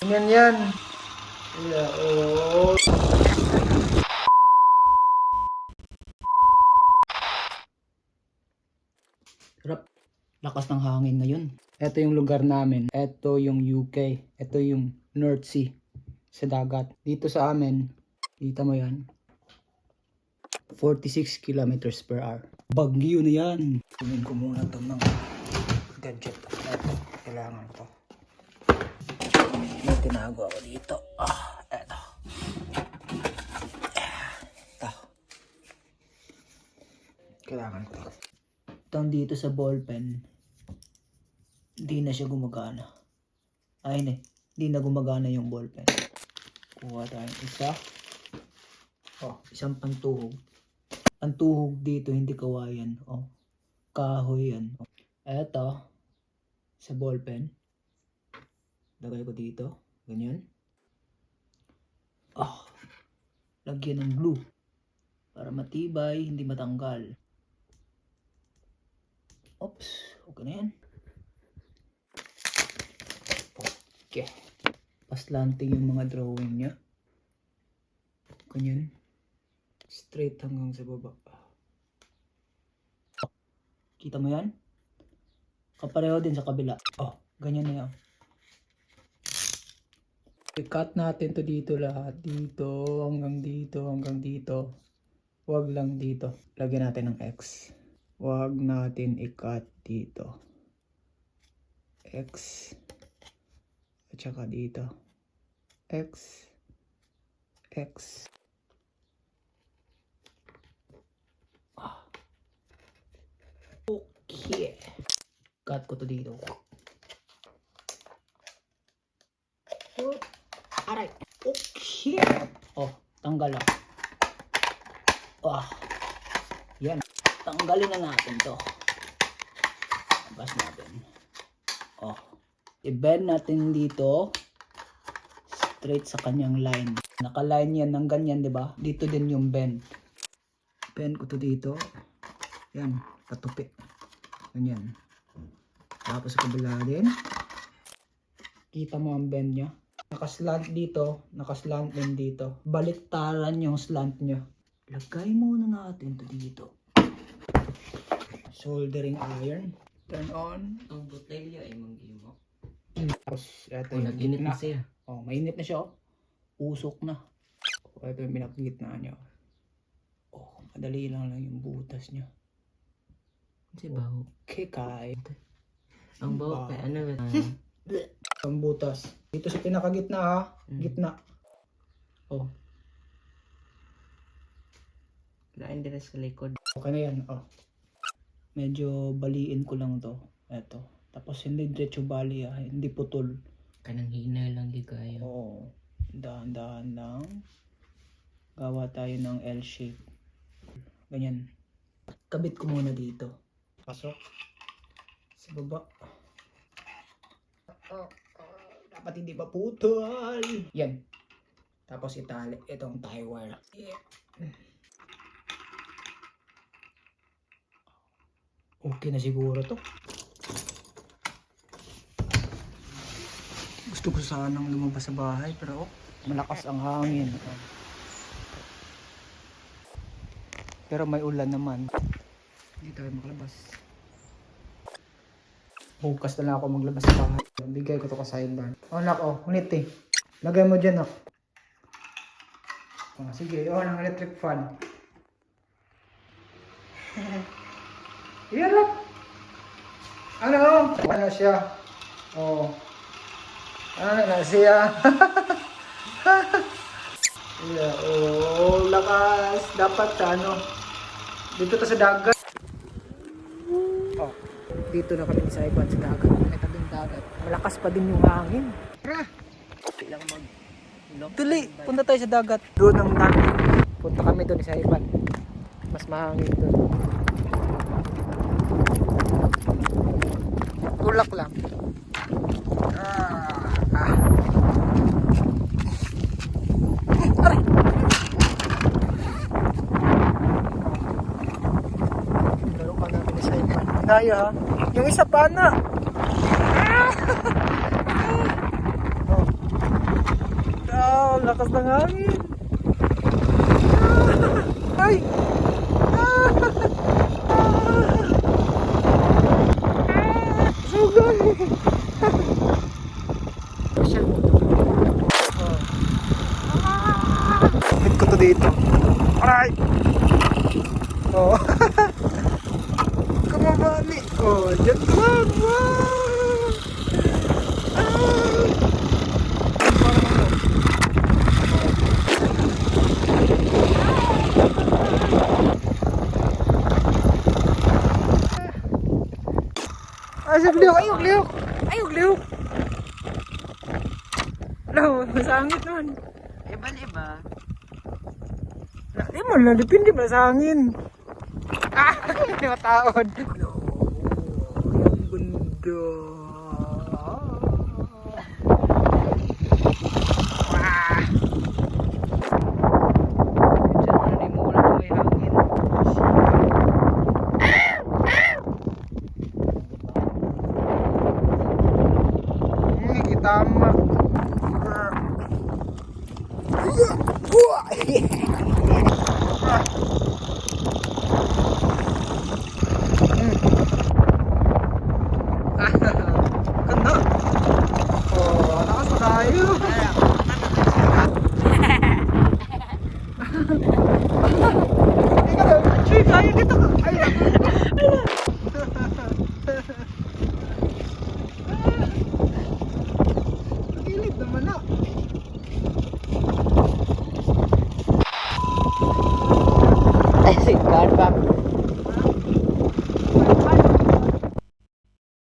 Ganyan yan. Yeah, oh. Sarap. Lakas ng hangin ngayon. Ito yung lugar namin. Ito yung UK. Ito yung North Sea. Sa dagat. Dito sa amin, kita mo yan, 46 kilometers per hour. Bagyo na yan. Kunin ko muna ito ng gadget. Ito, kailangan ko. May tinago ako dito. Ito. Ito. Kailangan ko. Itong dito sa ballpen, hindi na siya gumagana. Ay, hindi na gumagana yung ballpen. Kuha tayong isa. Isang pantuhog. Ang tuhog dito, hindi kawayan. Kahoy yan. Eto, sa ballpen. Lagay ko dito. Ganyan. Lagyan ng glue. Para matibay, hindi matanggal. Oops, okay na yan. Okay. Paslanting yung mga drawing niya. Ganyan. Straight hanggang sa baba. Kita mo yan? Kapareho din sa kabila. Ganyan na yan. I-cut natin to dito lahat. Dito, hanggang dito, hanggang dito. Huwag lang dito. Lagyan natin ng X. Huwag natin i-cut dito. X. At saka dito. X. X. Okay. Cut ko to dito. Aray. Okay. Tanggal yan. Tanggalin na natin to. Bas natin. I-bend natin dito. Straight sa kanyang line. Naka-line yan ng ganyan, di ba? Dito din yung bend. Bend ko to dito. Yan. Katupi. Ganyan. Tapos sa kabila din. Kita mo ang bend niya. Nakaslant dito. Nakaslant din dito. Baliktaran yung slant niya. Lagay muna natin to dito. Soldering iron. Turn on. Ang botelya ay manggimo. Tapos ito yung naginit na siya. Mainit na siya. Usok na. Ito yung pinakagitna niya. Madali lang yung butas niya. Kasi baho. Okay, kay. Ang baho kay ano ba? Ang butas. Dito sa pinakagitna Gitna. Lain din sa likod. Okay na yan. Medyo baliin ko lang to. Eto. Tapos hindi diretso bali hindi putol. Kanang hina lang di kayo. Dahan-dahan lang. Gawa tayo ng L shape. Ganyan. Kabit ko muna dito. Pasok. Sa baba. Dapat hindi pa putol. Yan. Tapos itali. Itong tie wire. Yeah. Okay na siguro to. Gusto ko sanang lumabas sa bahay pero malakas ang hangin. Pero may ulan naman. Hindi tayo makalabas. Bukas na lang ako maglabas sa bahay. Bigay ko to ka sidebar. Nak, ngunit lagay mo dyan, nak. Sige, ng electric fan. Yan. Ano siya? Ano na siya? Lakas. Dapat dito to sa dagat. Dito na kami sa iban sa dagat. May tabing dagat. Malakas pa din yung hangin. Kailangan Tuloy, punta tayo sa dagat. Doon ang dagat. Punta kami doon sa iban. Mas mahangin doon. Tulak lang. Aray! Laro ka namin sa iban. Daya Yung isa pa na. lakas ng hangin. Ay! Sugay! Hit ko to dito. Aray! Oh. Kamabani. Oh, dyan lang. Wow! Ah, ayok liuk. Ayok liuk. Ano, masangit naman. Iba-iba. Di mo lang, depende ba sa hangin? Ah, hindi mataon. Ang bunda. Wah. Diyan na ni mula na may hangin. Tama. Ganda. Oh, lakas na tayo.